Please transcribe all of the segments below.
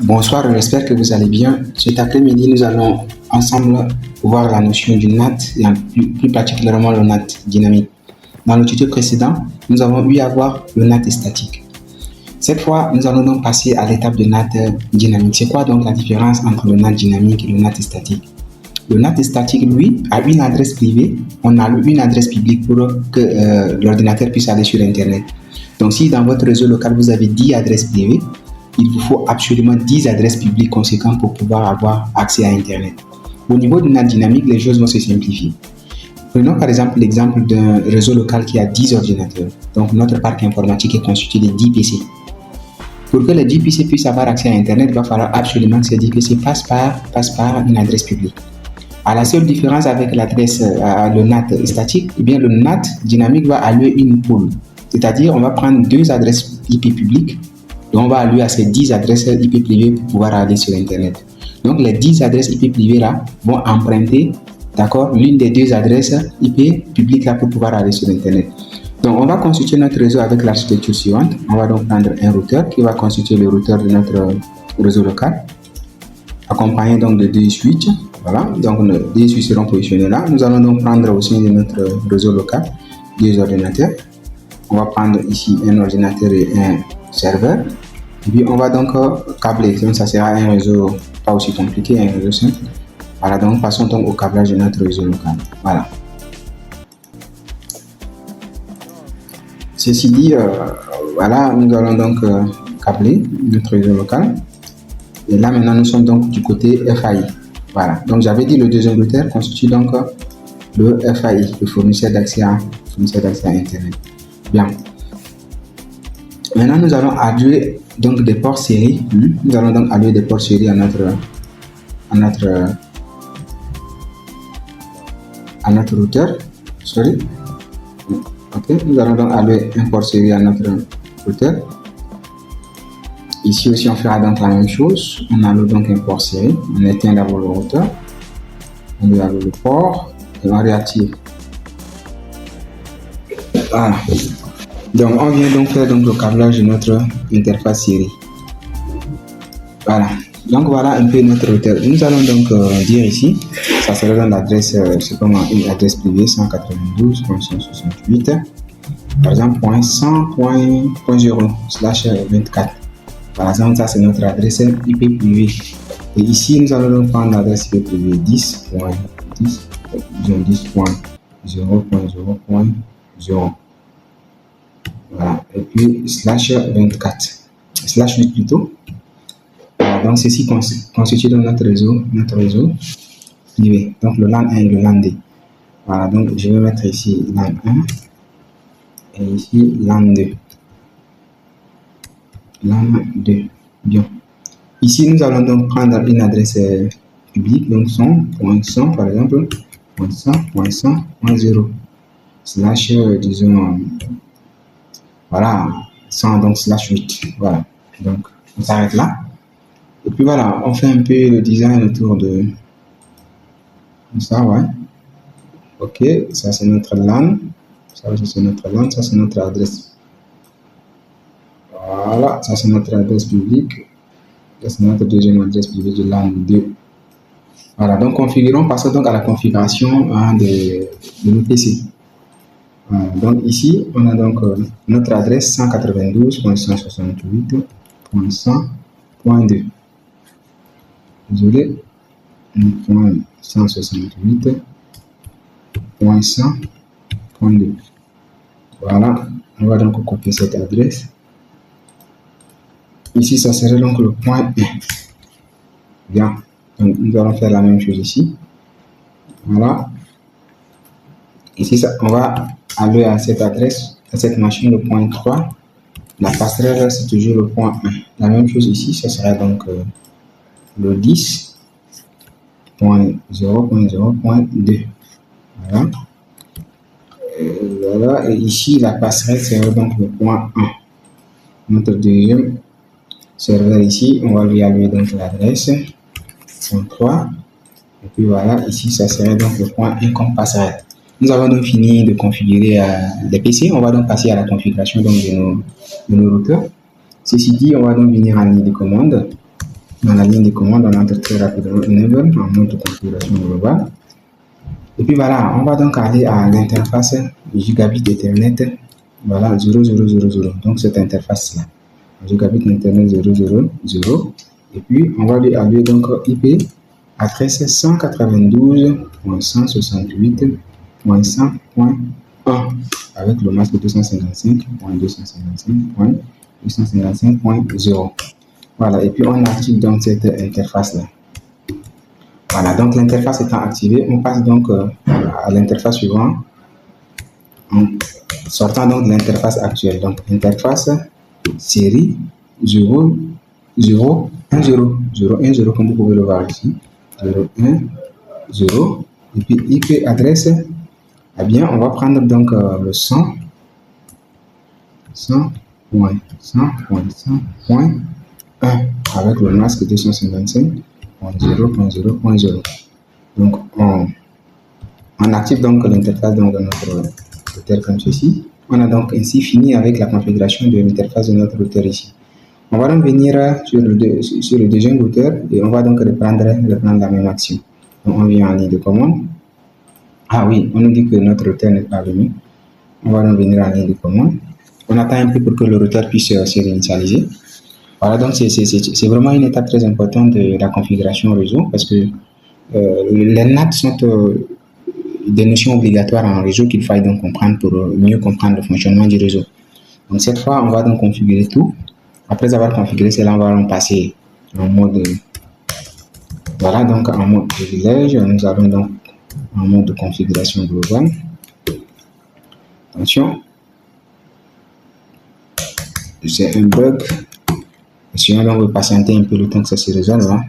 Bonsoir, j'espère que vous allez bien. Cet après-midi, nous allons ensemble voir la notion du NAT et plus particulièrement le NAT dynamique. Dans le tuto précédent, nous avons eu à voir le NAT statique. Cette fois, nous allons donc passer à l'étape de NAT dynamique. C'est quoi donc la différence entre le NAT dynamique et le NAT statique? Le NAT statique, lui, a une adresse privée. On a une adresse publique pour que l'ordinateur puisse aller sur Internet. Donc, si dans votre réseau local, vous avez 10 adresses privées, il vous faut absolument 10 adresses publiques conséquentes pour pouvoir avoir accès à Internet. Au niveau du NAT dynamique, les choses vont se simplifier. Prenons par exemple l'exemple d'un réseau local qui a 10 ordinateurs. Donc, notre parc informatique est constitué de 10 PC. Pour que les 10 PC puissent avoir accès à Internet, il va falloir absolument que ces 10 PC passent par une adresse publique. À la seule différence avec l'adresse, le NAT statique, eh bien le NAT dynamique va allouer une pool. C'est-à-dire, on va prendre 2 adresses IP publiques et on va allouer à ces 10 adresses IP privées pour pouvoir aller sur Internet. Donc, les 10 adresses IP privées là vont emprunter, d'accord, l'une des 2 adresses IP publiques là pour pouvoir aller sur Internet. Donc, on va constituer notre réseau avec l'architecture suivante. On va donc prendre un routeur qui va constituer le routeur de notre réseau local, accompagné donc de 2 switches. Voilà, donc nos 2 switches seront positionnés là. Nous allons donc prendre au sein de notre réseau local 2 ordinateurs. On va prendre ici un ordinateur et un serveur. Et puis on va donc câbler. Donc ça sera un réseau pas aussi compliqué, un réseau simple. Voilà, donc passons donc au câblage de notre réseau local. Voilà. Ceci dit, voilà, nous allons donc câbler notre réseau local. Et là maintenant nous sommes donc du côté FAI. Voilà, donc j'avais dit le deuxième routeur constitue donc le FAI, le fournisseur d'accès à Internet. Bien. Maintenant, nous allons allouer donc des ports série. Nous allons donc allouer des ports série à notre routeur. Sorry. Ok, nous allons donc allouer un port série à notre routeur. Ici aussi, on fera donc la même chose. On alloue donc un port série. On éteint d'abord le routeur. On lui alloue le port et on réactive. Voilà. Donc, on vient donc faire donc le câblage de notre interface série. Voilà. Donc, voilà un peu notre routeur. Nous allons donc dire ici, ça sera dans l'adresse, c'est comme une adresse privée 192.168, par exemple, .100.0/24. Par exemple, ça c'est notre adresse IP privée. Et ici, nous allons donc prendre l'adresse IP privée 10.0.0.0. Voilà. Et puis /24, /8 plutôt. Voilà. Donc, ceci constitue donc notre réseau privé. Donc, le LAN 1 et le LAN 2. Voilà. Donc, je vais mettre ici LAN 1 et ici LAN 2. LAN 2. Bien. Ici, nous allons donc prendre une adresse publique, donc 100.100 par exemple, .100.100.0 disons, voilà, 100 donc /8. Voilà. Donc, on s'arrête là. Et puis voilà, on fait un peu le design autour de ça, ouais. Ok, ça c'est notre LAN. Ça c'est notre LAN, ça c'est notre adresse. Voilà, ça c'est notre adresse publique. Ça c'est notre deuxième adresse publique de LAN 2. Voilà, donc passons donc à la configuration de nos PC. Voilà, donc ici, on a donc notre adresse 192.168.100.2. Désolé, 168.100.2. Voilà, on va donc copier cette adresse. Ici, ça serait donc le point 1. Bien, donc nous allons faire la même chose ici. Voilà. Ici, on va allouer à cette adresse, à cette machine, le point 3. La passerelle, c'est toujours le point 1. La même chose ici, ça sera donc le 10.0.0.2. Voilà. Voilà. Et ici, la passerelle sera donc le point 1. Notre deuxième serveur ici, on va lui allouer donc l'adresse 3. Et puis voilà, ici, ça serait donc le point 1 comme passerelle. Nous avons donc fini de configurer les PC. On va donc passer à la configuration donc, de nos routeurs. Ceci dit, on va donc venir en ligne de commande. Dans la ligne de commande, on entre très rapidement Enable en mode de configuration globale. Et puis voilà, on va donc aller à l'interface Gigabit Ethernet. Voilà, 0000. Donc cette interface-là. Gigabit Internet 000. Et puis on va lui allouer donc IP adresse 192.168.100.1 avec le masque 255.255.255.0. Voilà, et puis on active donc cette interface-là. Voilà, donc l'interface étant activée, on passe donc à l'interface suivante en sortant donc de l'interface actuelle. Donc interface série 0, 0, 1, 0, 0, 1, 0 comme vous pouvez le voir ici. 0, 1, 0. Et puis IP adresse, eh bien on va prendre donc le 100.100.1 avec le masque 255.0.0.0. Donc on active donc l'interface de notre routeur comme ceci. On a donc ainsi fini avec la configuration de l'interface de notre routeur ici. On va donc venir sur le deuxième routeur et on va donc reprendre la même action. Donc on vient en ligne de commande. Ah oui, on nous dit que notre routeur n'est pas venu. On va donc venir en ligne de commande. On attend un peu pour que le routeur puisse se réinitialiser. Voilà, donc c'est vraiment une étape très importante de la configuration réseau parce que les NAT sont des notions obligatoires en réseau qu'il faille donc comprendre pour mieux comprendre le fonctionnement du réseau. Donc cette fois, on va donc configurer tout. Après avoir configuré cela, on va donc passer en mode, voilà, donc en mode privilège. Nous allons donc en mode de configuration globale. Attention, c'est un bug. Essayons donc de patienter un peu le temps que ça se résolve. Hein.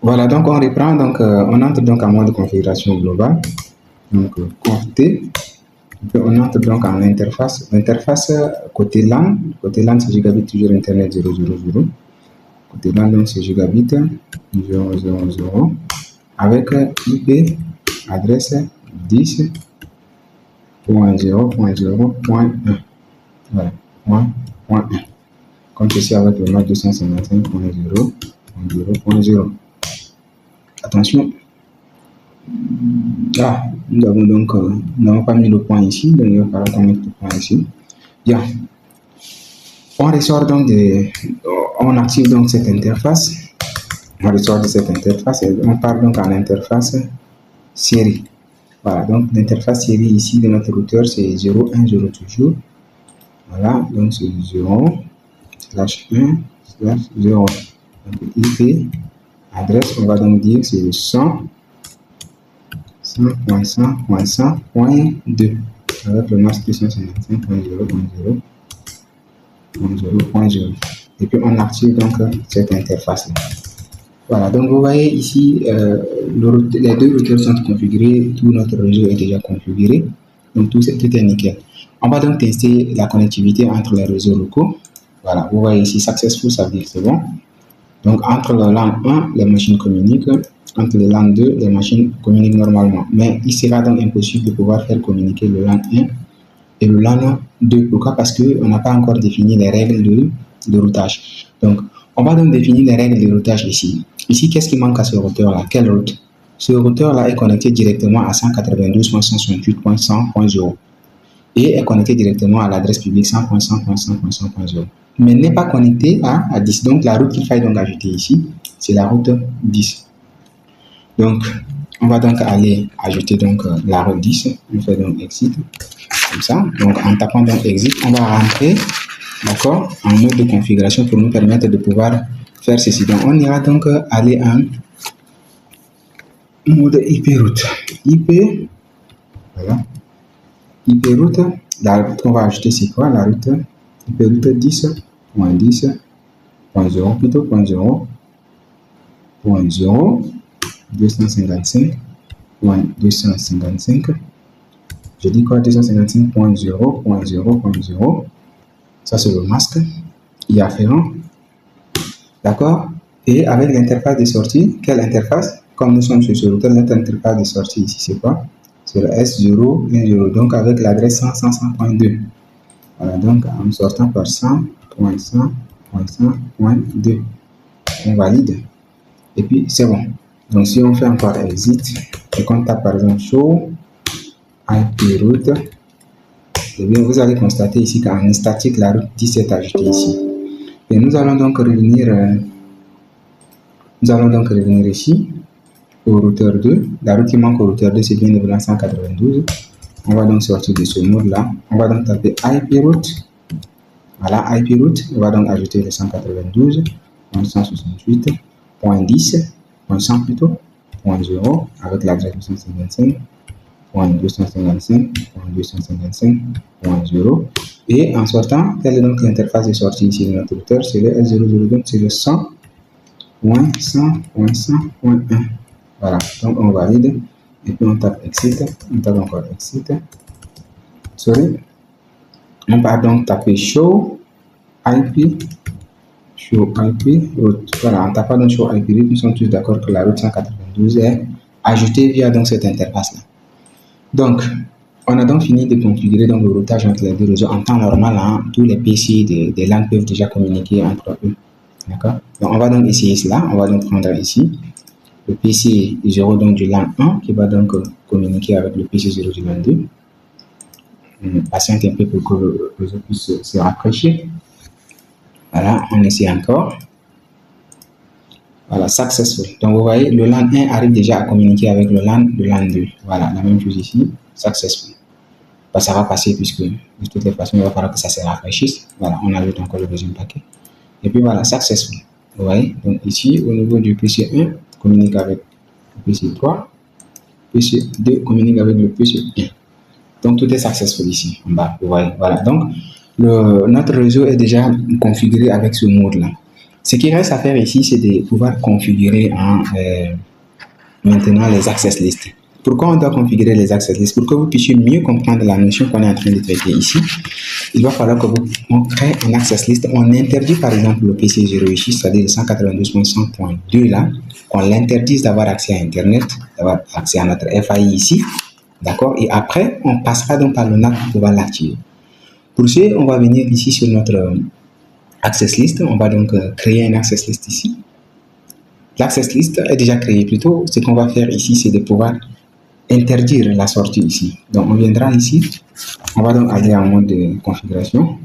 Voilà, donc on reprend, donc on entre donc en mode de configuration globale. Donc conf T. On entre donc en interface. L'interface côté LAN c'est gigabit toujours internet 000. Côté LAN donc c'est gigabit 000 avec IP adresse 10.0.0.1. Voilà, .1. Comme ceci avec le mode 255.0.0.0. Attention. Ah, nous avons donc nous n'avons pas mis le point ici, donc il va falloir qu'on mette le point ici. Bien. On ressort donc on active donc cette interface. On ressort de cette interface et on part donc en interface série. Voilà, donc l'interface série ici de notre routeur c'est 0, 1, 0 toujours. Voilà, donc c'est 0/1/0. Donc IP adresse, on va donc dire c'est le 100.100.100.2 avec le masque 255.0.0.0.0. Et puis on active donc cette interface là. Voilà, donc vous voyez ici les deux routeurs sont configurés, tout notre réseau est déjà configuré, donc tout est nickel. On va donc tester la connectivité entre les réseaux locaux. Voilà, vous voyez ici successful, ça veut dire que c'est bon. Donc entre le LAN 1, les machines communiquent. Entre le LAN 2, les machines communiquent normalement. Mais il sera donc impossible de pouvoir faire communiquer le LAN 1 et le LAN 2. Pourquoi? Parce qu'on n'a pas encore défini les règles de routage. Donc, on va donc définir les règles de routage ici. Ici, qu'est-ce qui manque à ce routeur-là? Quelle route? Ce routeur-là est connecté directement à 192.168.100.0 et est connecté directement à l'adresse publique 100.100.100.100.0. Mais n'est pas connecté à 10. Donc, la route qu'il faille donc ajouter ici, c'est la route 10. Donc, on va donc aller ajouter donc la route 10. On fait donc exit, comme ça. Donc, en tapant donc exit, on va rentrer, d'accord, en mode de configuration pour nous permettre de pouvoir faire ceci. Donc, on ira donc aller en mode IP route. IP, voilà. IP route, la route qu'on va ajouter, c'est quoi? La route IP route 10.10.0 plutôt, .0, 255.255. Je dis quoi? 255.0.0.0. Ça, c'est le masque y afférent. D'accord? Et avec l'interface de sortie, quelle interface? Comme nous sommes sur ce routeur, notre interface de sortie ici, c'est quoi? C'est le S010. Donc, avec l'adresse 100.100.2. Voilà, donc en sortant par 100.100.2. .100.2. On valide. Et puis, c'est bon. Donc, si on fait encore exit et qu'on tape par exemple show IP route, et bien, vous allez constater ici qu'en statique, la route 10 est ajoutée ici. Et nous allons donc revenir ici au routeur 2. La route qui manque au routeur 2, c'est bien évidemment 192. On va donc sortir de ce mode-là. On va donc taper IP route. Voilà, IP route. On va donc ajouter le 192.168.10.100 plutôt, .0 avec l'adresse 255.255.255.0. Et en sortant, quelle est donc l'interface de sortie ici de notre routeur? C'est le L00, donc c'est le 100.100.100.1. Voilà, donc on valide. Et puis on tape exit, on tape encore exit. Sorry. On va donc taper show IP route. Voilà, en tapant donc show IP route, nous sommes tous d'accord que la route 192 est ajoutée via donc cette interface-là. Donc, on a donc fini de configurer donc le routage entre les deux réseaux en temps normal. Hein, tous les PC des LAN peuvent déjà communiquer entre eux. D'accord? Donc, on va donc essayer cela. On va donc prendre ici le PC 0 donc du LAN 1 qui va donc communiquer avec le PC 0 du LAN 2. Patiente un peu pour que le réseau puisse se rafraîchir. Voilà, on essaie encore. Voilà, successful. Donc vous voyez, le LAN 1 arrive déjà à communiquer avec le LAN 2. Voilà, la même chose ici, successful. Bah, ça va passer puisque de toutes les façons, il va falloir que ça se rafraîchisse. Voilà, on ajoute encore le deuxième paquet. Et puis voilà, successful. Vous voyez, donc ici, au niveau du PC 1, communique avec le PC 3. PC 2 communique avec le PC 1. Donc tout est successful ici, en bas. Vous voyez, voilà. Donc, notre réseau est déjà configuré avec ce mode-là. Ce qui reste à faire ici, c'est de pouvoir configurer maintenant les access lists. Pourquoi on doit configurer les access lists? Pour que vous puissiez mieux comprendre la notion qu'on est en train de traiter ici, il va falloir que on crée un access list. On interdit par exemple le PC 0 ici, c'est-à-dire le 192.100.2 là, qu'on l'interdise d'avoir accès à Internet, d'avoir accès à notre FAI ici. D'accord? Et après, on passera donc par le NAT pour pouvoir l'activer. Pour ce, on va venir ici sur notre access list. On va donc créer un access list ici. L'access list est déjà créé. Plutôt, ce qu'on va faire ici, c'est de pouvoir interdire la sortie ici. Donc, on viendra ici. On va donc aller en mode de configuration.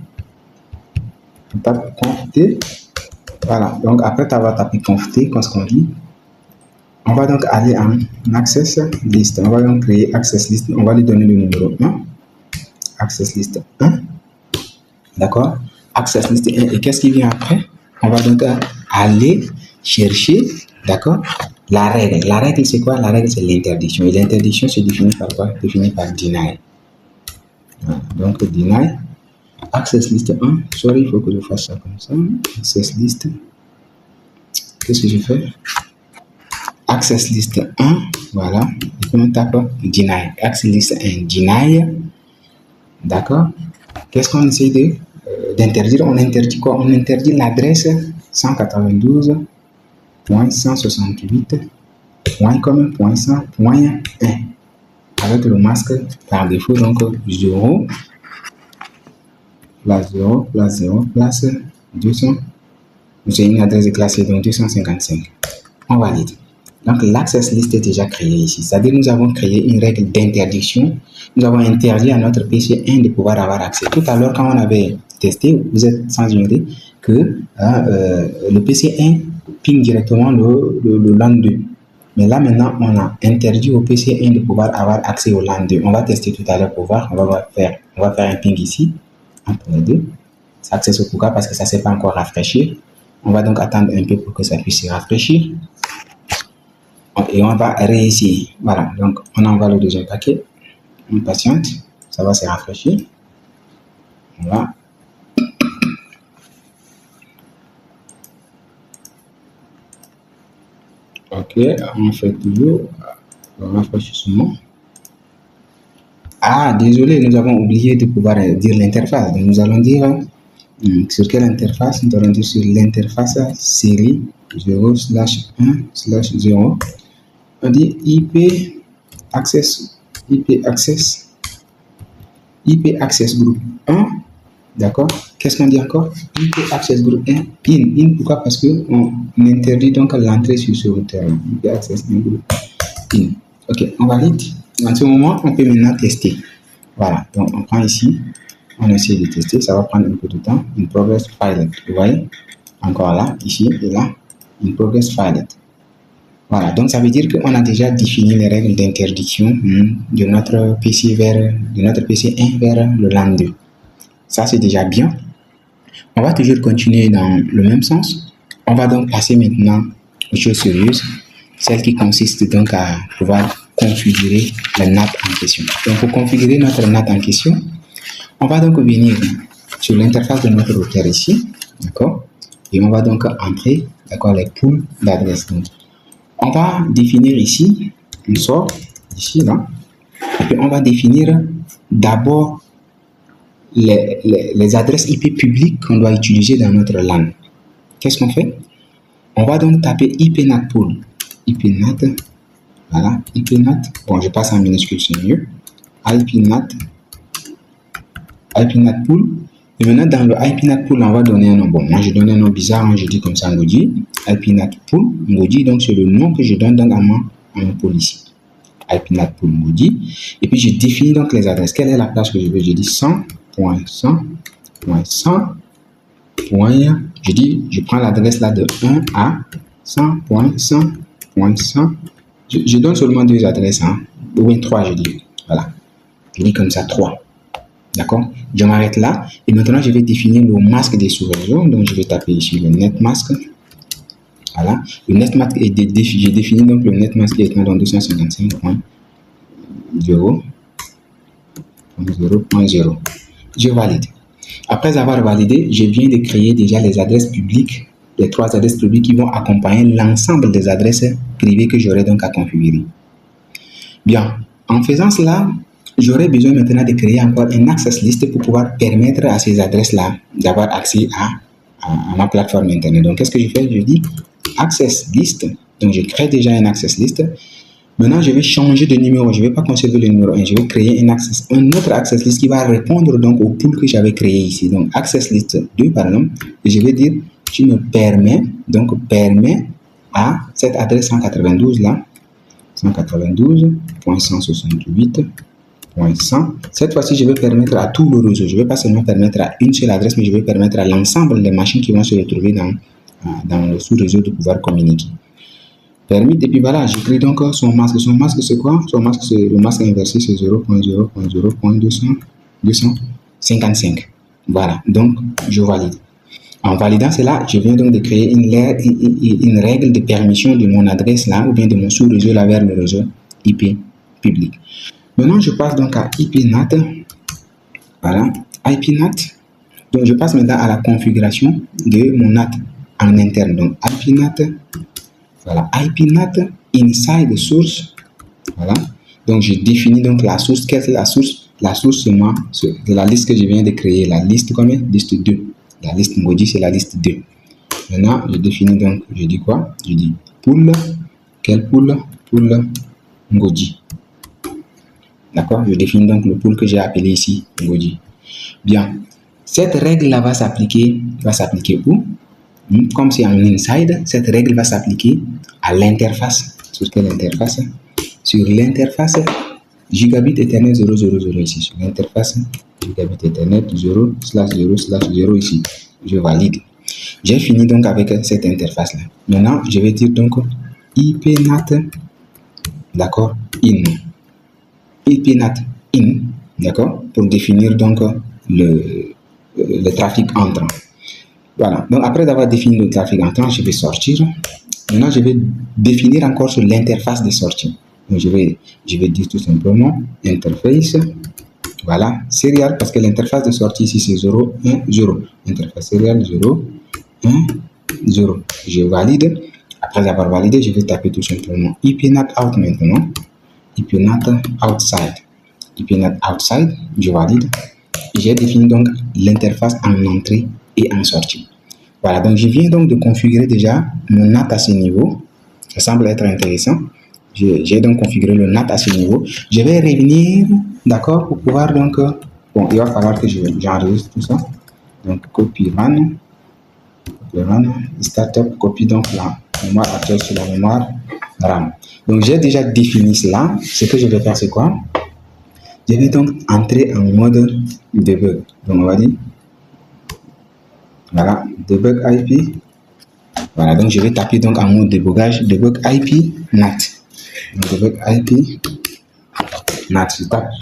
On tape conft. Voilà. Donc, après avoir tapé conft, comme ce qu'on dit, on va donc aller en access list. On va donc créer access list. On va lui donner le numéro 1. Access list 1. D'accord? Access list 1. Et qu'est-ce qui vient après? On va donc aller chercher, d'accord, la règle. La règle, c'est quoi? La règle, c'est l'interdiction. Et l'interdiction se définit par quoi? Définit par deny. Voilà. Donc, deny. Access list 1. Sorry, il faut que je fasse ça comme ça. Access list. Qu'est-ce que je fais? Access list 1. Voilà. Et puis on tape deny. Access list 1. Deny. D'accord? Qu'est-ce qu'on essaie d'interdire? On interdit quoi? On interdit l'adresse 192.168.100.1 avec le masque par défaut, donc 0 place 0 place 0 place 200. C'est une adresse classée, donc 255. On valide. Donc l'access list est déjà créé ici. C'est-à-dire nous avons créé une règle d'interdiction. Nous avons interdit à notre PC 1 de pouvoir avoir accès. Tout à l'heure, quand on avait testé, vous êtes sans ignorer que le PC 1 ping directement le LAN 2. Mais là maintenant, on a interdit au PC 1 de pouvoir avoir accès au LAN 2. On va tester tout à l'heure pour voir. On va faire un ping ici entre les deux. Ça accès au pourquoi? Parce que ça ne s'est pas encore rafraîchi. On va donc attendre un peu pour que ça puisse se rafraîchir. Et on va réessayer. Voilà, donc on envoie le deuxième paquet. On patiente, ça va se rafraîchir. Voilà. Ok, on fait toujours le rafraîchissement. Ah, désolé, nous avons oublié de pouvoir dire l'interface. Donc nous allons dire sur quelle interface? Nous allons dire sur l'interface série 0/1/0. On dit IP access group 1 D'accord? Qu'est-ce qu'on dit encore? IP access group 1, in. Pourquoi? Parce qu'on interdit donc l'entrée sur ce routeur. IP access group in. Ok, on valide. En ce moment, on peut maintenant tester. Voilà, donc on prend ici, on essaie de tester, ça va prendre un peu de temps. In progress filed. Vous voyez? Encore là, ici et là. In progress filed. Voilà, donc ça veut dire qu'on a déjà défini les règles d'interdiction de notre PC de notre PC 1 vers le LAN 2. Ça, c'est déjà bien. On va toujours continuer dans le même sens. On va donc passer maintenant aux choses sérieuses, celles qui consistent donc à pouvoir configurer le NAT en question. Donc, pour configurer notre NAT en question, on va donc venir sur l'interface de notre routeur ici, d'accord? Et on va donc entrer, d'accord, les pools d'adresses. On va définir ici, on sort ici, là, et puis on va définir d'abord les adresses IP publiques qu'on doit utiliser dans notre LAN. Qu'est-ce qu'on fait? On va donc taper IPNAT pool. IPNAT, voilà, IPNAT, bon, je passe en minuscule, c'est mieux. IPNAT pool. Et maintenant, dans le IPNAT pool, on va donner un nom. Bon, moi, je donne un nom bizarre, hein, je dis comme ça, Ngoji. IPNAT pool, Ngoji, donc c'est le nom que je donne donc à mon pool ici. IPNAT pool Ngoji. Et puis, je définis donc les adresses. Quelle est la place que je veux? Je dis 100.100.100. Je dis, je prends l'adresse là de 1 à 100.100.100. Je donne seulement deux adresses, hein, ou bien 3, je dis. Voilà. Je dis comme ça, 3. D'accord? Je m'arrête là. Et maintenant, je vais définir le masque des sous-réseaux. Donc, je vais taper ici le net masque. Voilà. Le net masque est j'ai défini donc le net masque étant dans 255.0.0.0. Je valide. Après avoir validé, je viens de créer déjà les adresses publiques, les 3 adresses publiques qui vont accompagner l'ensemble des adresses privées que j'aurai donc à configurer. Bien. En faisant cela, j'aurai besoin maintenant de créer encore un access list pour pouvoir permettre à ces adresses-là d'avoir accès à ma plateforme internet. Donc, qu'est-ce que je fais? Je dis access list. Donc, je crée déjà un access list. Maintenant, je vais changer de numéro. Je ne vais pas conserver le numéro 1. Je vais créer un autre access list qui va répondre donc au pool que j'avais créé ici. Donc, access list 2, par exemple. Et je vais dire, tu me permets, donc permets à cette adresse 192 là, 192.168.100. Cette fois-ci, je vais permettre à tout le réseau. Je ne vais pas seulement permettre à une seule adresse, mais je vais permettre à l'ensemble des machines qui vont se retrouver dans le sous-réseau de pouvoir communiquer. Permis, et puis voilà, j'écris donc son masque. Son masque, c'est quoi? Son masque, c'est le masque inversé, c'est 0.0.0.255. Voilà, donc je valide. En validant cela, je viens donc de créer une règle de permission de mon adresse là, ou bien de mon sous-réseau là vers le réseau IP public. Maintenant, je passe donc à IPNAT. Voilà, IPNAT. Donc, je passe maintenant à la configuration de mon NAT en interne. Donc, IPNAT. Voilà, IPNAT inside source. Voilà. Donc, je définis donc la source. Quelle est la source? La source, c'est moi, de la liste que je viens de créer. La liste combien? Liste 2. La liste Ngoji, c'est la liste 2. Maintenant, je définis donc, je dis quoi? Je dis pool. Quel pool? Pool Ngoji. D'accord? Je définis donc le pool que j'ai appelé ici Ngoji. Bien. Cette règle-là va s'appliquer où? Comme c'est en inside, cette règle va s'appliquer à l'interface. Sur quelle interface? Sur l'interface Gigabit Ethernet 000 ici. Sur l'interface Gigabit Ethernet 0/0/0 ici. Je valide. J'ai fini donc avec cette interface-là. Maintenant, je vais dire donc IPNAT, d'accord, in. IPNAT in, d'accord, pour définir donc le trafic entrant. Voilà, donc après avoir défini le trafic entrant, je vais sortir. Maintenant, je vais définir encore sur l'interface de sortie. Donc, je vais dire tout simplement interface. Voilà, serial, parce que l'interface de sortie ici, c'est 0, 1, 0. Interface serial 0, 1, 0. Je valide. Après avoir validé, je vais taper tout simplement IPNAT out maintenant. IPNAT outside. IPNAT outside, je valide. J'ai défini donc l'interface en entrée et en sortie. Voilà, donc je viens donc de configurer déjà mon NAT à ce niveau. Ça semble être intéressant. J'ai donc configuré le NAT à ce niveau. Je vais revenir, d'accord, pour pouvoir donc... Bon, il va falloir que j'enregistre tout ça. Donc, copy run. Startup copie donc la mémoire actuelle sur la mémoire RAM. Donc, j'ai déjà défini cela. Ce que je vais faire, c'est quoi? Je vais donc entrer en mode debug. Donc, on va dire, voilà, debug IP. Voilà, donc je vais taper donc en mode débogage, debug IP NAT. Donc, debug IP NAT.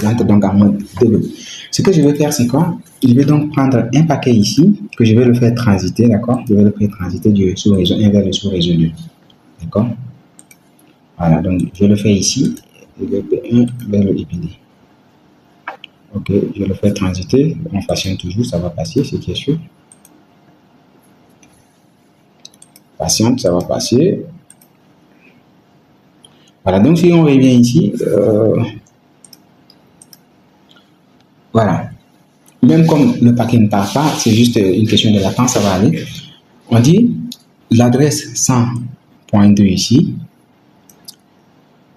J'entre donc en mode debug. Ce que je vais faire, c'est quoi? Je vais donc prendre un paquet ici, que je vais le faire transiter, d'accord? Je vais le faire transiter du sous-réseau 1 vers le sous-réseau 2. D'accord? Voilà, donc je le fais ici, le P1 vers le EPD. Ok, je le fais transiter, on patiente toujours, ça va passer, c'est qui est sûr. Patiente, ça va passer. Voilà, donc si on revient ici, voilà. Même comme le paquet ne part pas, c'est juste une question de latence, ça va aller. On dit l'adresse 100.2 ici.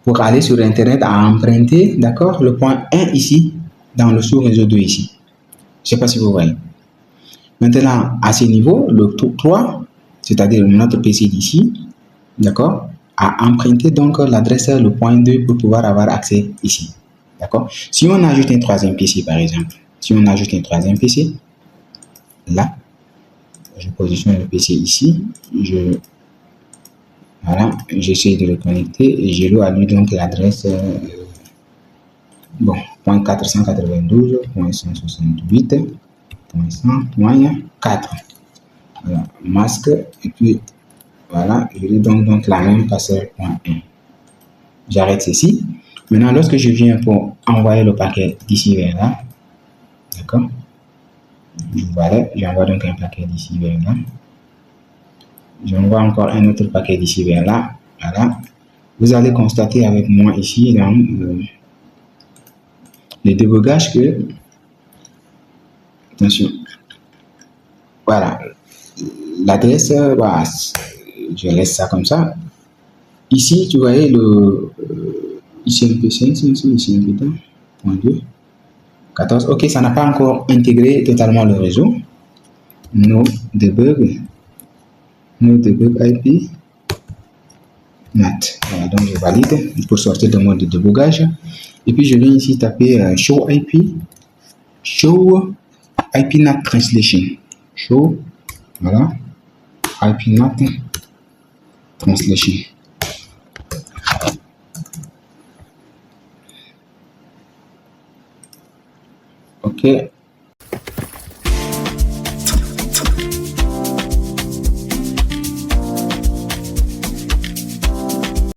Pour aller sur Internet à emprunter, d'accord, le point 1 ici, dans le sous-réseau 2 ici. Je ne sais pas si vous voyez. Maintenant, à ce niveau, le 3, c'est-à-dire notre PC d'ici, d'accord, a emprunté donc l'adresse, le point 2 pour pouvoir avoir accès ici. D'accord. Si on ajoute un troisième PC, par exemple, si on ajoute un troisième PC, là, je positionne le PC ici, voilà, j'essaie de le connecter et je loue à lui donc l'adresse, bon, point 492.168.100.4. Voilà, masque, et puis voilà, je lui donne donc la même passeur point 1. J'arrête ceci. Maintenant, lorsque je viens pour envoyer le paquet d'ici vers là, d'accord, voilà, j'envoie donc un paquet d'ici vers là. J'envoie encore un autre paquet d'ici vers là. Voilà. Vous allez constater avec moi ici dans le débogage que, attention, voilà, l'adresse, voilà, je laisse ça comme ça. Ici, tu voyais le ICMP5, ICMP2, point 2, 14. Ok, ça n'a pas encore intégré totalement le réseau. No debug IP NAT. Voilà, donc je valide pour sortir de mode de débogage. Et puis je viens ici taper show IP NAT translation. Show, voilà, IP NAT translation. Ok,